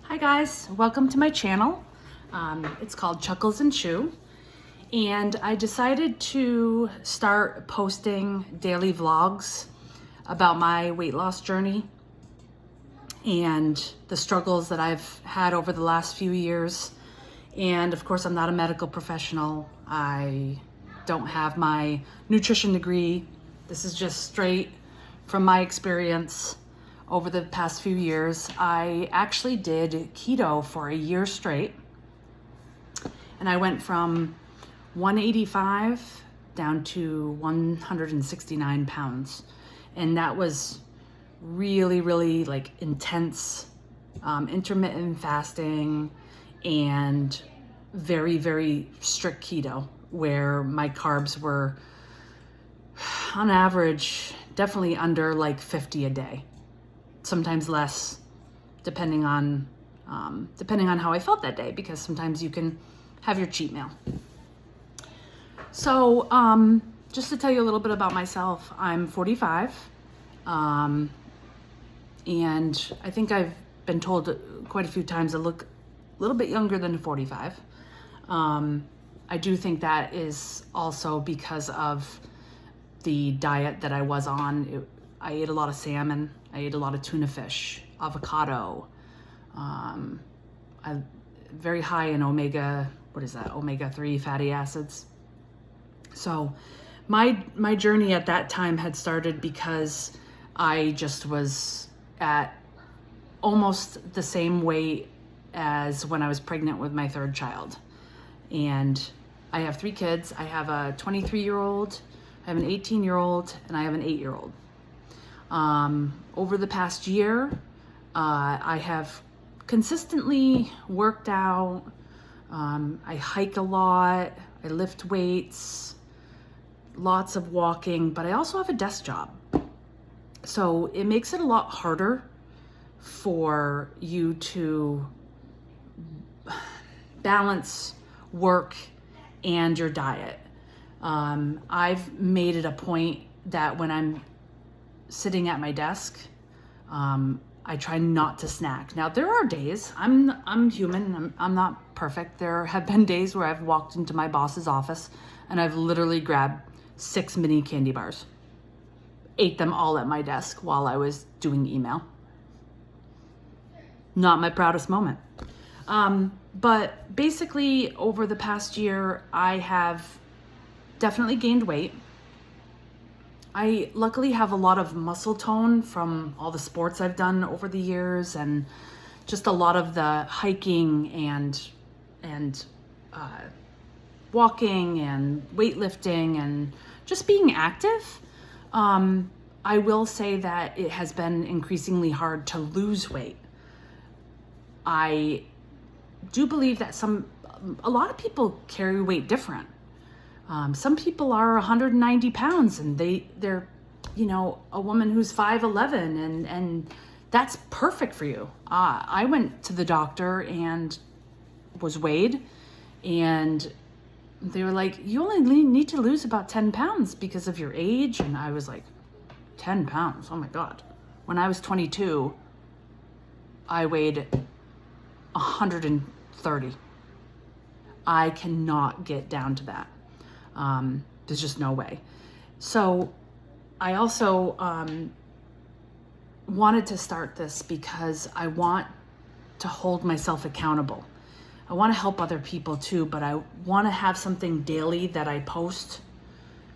Hi guys, welcome to my channel. It's called Chuckles and Chew, and I decided to start posting daily vlogs about my weight loss journey and the struggles that I've had over the last few years. And of course, I'm not a medical professional. I don't have my nutrition degree. This is just straight from my experience. Over the past few years, I actually did keto for a year straight, and I went from 185 down to 169 pounds. And that was really like intense, intermittent fasting and very strict keto, where my carbs were on average definitely under like 50 a day. Sometimes less, depending on how I felt that day, because sometimes you can have your cheat meal. So just to tell you a little bit about myself, I'm 45, and I think I've been told quite a few times I look a little bit younger than 45. I do think that is also because of the diet that I was on. I ate a lot of salmon. I ate a lot of tuna fish, avocado. Very high in omega-3 fatty acids. So my journey at that time had started because I just was at almost the same weight as when I was pregnant with my third child. And I have 3 kids. I have a 23-year-old, I have an 18-year-old, and I have an 8-year-old. Over the past year, I have consistently worked out. I hike a lot. I lift weights, lots of walking, but I also have a desk job. So it makes it a lot harder for you to balance work and your diet. I've made it a point that when I'm sitting at my desk, I try not to snack. Now there are days, I'm human, I'm not perfect. There have been days where I've walked into my boss's office and I've literally grabbed 6 mini candy bars, ate them all at my desk while I was doing email. Not my proudest moment. But basically over the past year, I have definitely gained weight. I luckily have a lot of muscle tone from all the sports I've done over the years, and just a lot of the hiking and walking and weightlifting and just being active. I will say that it has been increasingly hard to lose weight. I do believe that a lot of people carry weight different. Some people are 190 pounds and they're, a woman who's 5'11", and that's perfect for you. I went to the doctor and was weighed, and they were like, you only need to lose about 10 pounds because of your age. And I was like, 10 pounds? Oh my God. When I was 22, I weighed 130. I cannot get down to that. There's just no way. So I also wanted to start this because I want to hold myself accountable. I want to help other people too, but I want to have something daily that I post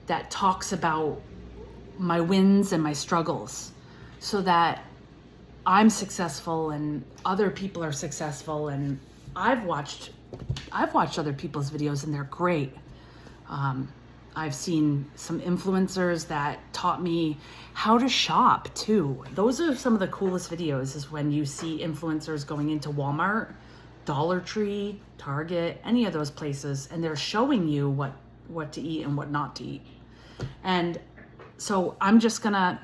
that talks about my wins and my struggles, so that I'm successful and other people are successful. And I've watched other people's videos and they're great. I've seen some influencers that taught me how to shop too. Those are some of the coolest videos, is when you see influencers going into Walmart, Dollar Tree, Target, any of those places, and they're showing you what to eat and what not to eat. And so I'm just gonna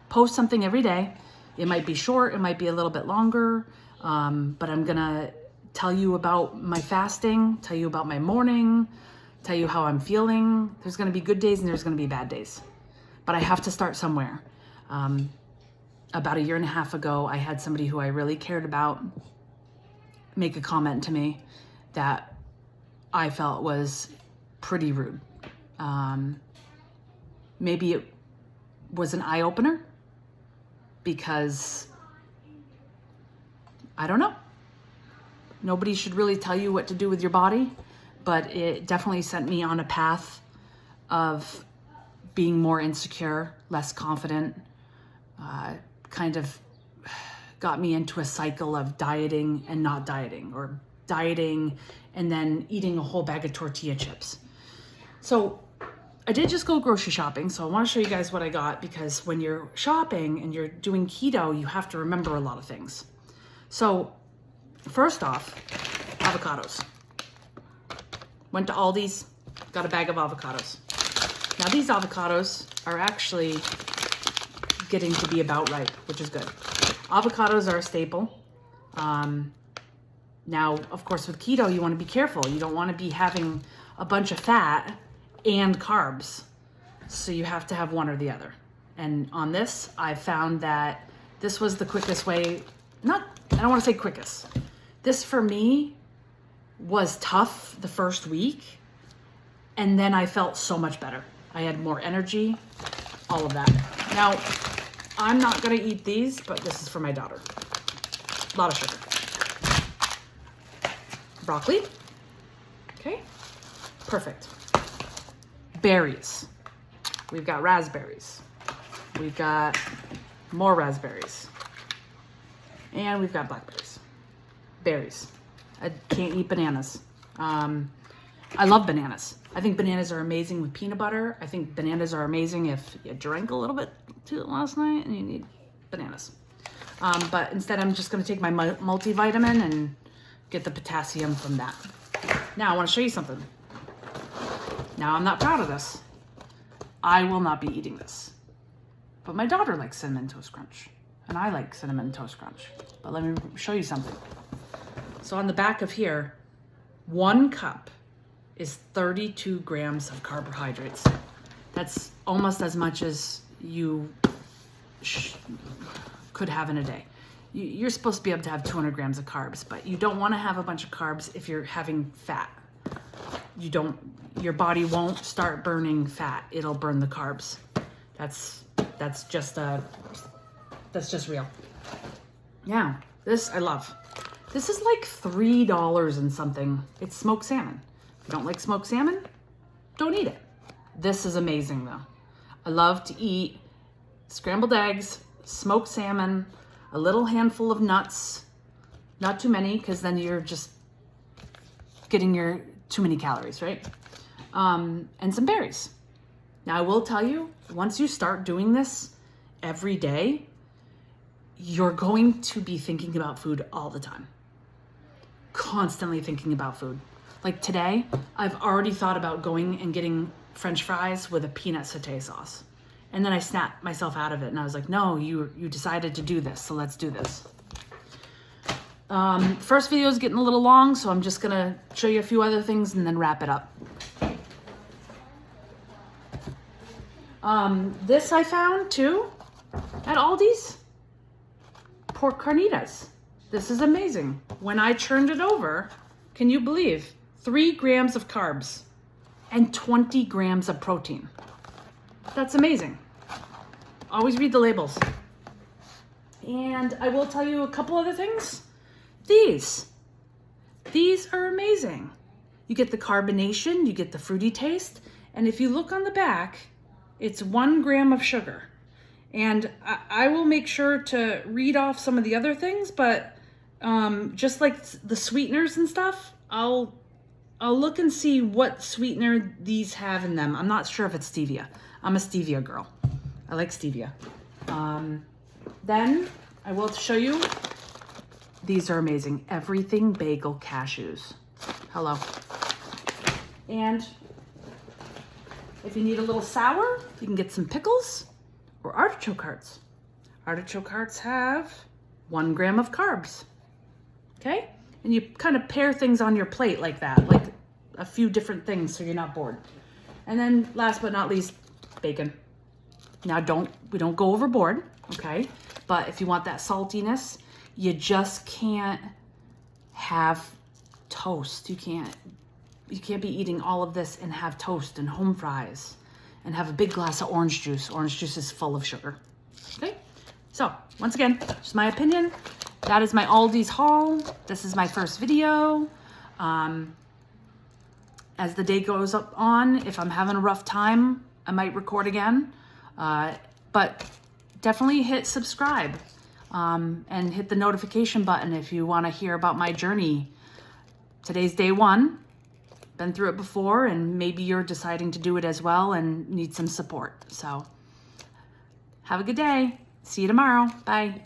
post something every day. It might be short, it might be a little bit longer, but I'm gonna tell you about my fasting, tell you about my morning, tell you how I'm feeling. There's going to be good days and there's going to be bad days, but I have to start somewhere. About a year and a half ago, I had somebody who I really cared about make a comment to me that I felt was pretty rude. Maybe it was an eye-opener because I don't know. Nobody should really tell you what to do with your body, but it definitely sent me on a path of being more insecure, less confident, kind of got me into a cycle of dieting and not dieting, or dieting and then eating a whole bag of tortilla chips. So I did just go grocery shopping, so I want to show you guys what I got, because when you're shopping and you're doing keto, you have to remember a lot of things. So first off, avocados. Went to Aldi's, got a bag of avocados. Now these avocados are actually getting to be about ripe, which is good. Avocados are a staple. Now, of course, with keto, you want to be careful. You don't want to be having a bunch of fat and carbs. So you have to have one or the other. And on this, I found that this was the quickest way. I don't want to say quickest. This for me was tough the first week. And then I felt so much better. I had more energy, all of that. Now, I'm not going to eat these, but this is for my daughter. A lot of sugar. Broccoli. Okay. Perfect. Berries. We've got raspberries. We've got more raspberries. And we've got blackberries. Berries. I can't eat bananas. I love bananas. I think bananas are amazing with peanut butter. I think bananas are amazing if you drank a little bit too last night and you need bananas. But instead, I'm just going to take my multivitamin and get the potassium from that. Now, I want to show you something. Now, I'm not proud of this. I will not be eating this. But my daughter likes Cinnamon Toast Crunch. And I like Cinnamon Toast Crunch. But let me show you something. So on the back of here, 1 cup is 32 grams of carbohydrates. That's almost as much as you could have in a day. You're supposed to be able to have 200 grams of carbs, but you don't want to have a bunch of carbs if you're having fat. Your body won't start burning fat. It'll burn the carbs. That's just real. Yeah, this I love. This is like $3 and something. It's smoked salmon. If you don't like smoked salmon, don't eat it. This is amazing though. I love to eat scrambled eggs, smoked salmon, a little handful of nuts, not too many, because then you're just getting your too many calories, right? And some berries. Now I will tell you, once you start doing this every day, you're going to be thinking about food all the time. Constantly thinking about food. Like today, I've already thought about going and getting French fries with a peanut sauté sauce. And then I snapped myself out of it and I was like, no, you decided to do this, so let's do this. First video is getting a little long, so I'm just gonna show you a few other things and then wrap it up. This I found too at Aldi's. Pork carnitas. This is amazing. When I churned it over, can you believe? 3 grams of carbs and 20 grams of protein. That's amazing. Always read the labels. And I will tell you a couple other things. These are amazing. You get the carbonation, you get the fruity taste, and if you look on the back, it's 1 gram of sugar. And I will make sure to read off some of the other things, but just like the sweeteners and stuff, I'll look and see what sweetener these have in them. I'm not sure if it's stevia. I'm a stevia girl. I like stevia. Then I will show you, these are amazing. Everything bagel cashews. Hello. And if you need a little sour, you can get some pickles or artichoke hearts. Artichoke hearts have 1 gram of carbs. Okay? And you kind of pair things on your plate like that, like a few different things so you're not bored. And then last but not least, bacon. Now we don't go overboard, okay? But if you want that saltiness, you just can't have toast. You can't be eating all of this and have toast and home fries and have a big glass of orange juice. Orange juice is full of sugar. Okay? So, once again, just my opinion. That is my Aldi's haul. This is my first video. As the day goes on, if I'm having a rough time, I might record again. But definitely hit subscribe and hit the notification button if you want to hear about my journey. Today's day 1. Been through it before, and maybe you're deciding to do it as well and need some support. So have a good day. See you tomorrow. Bye.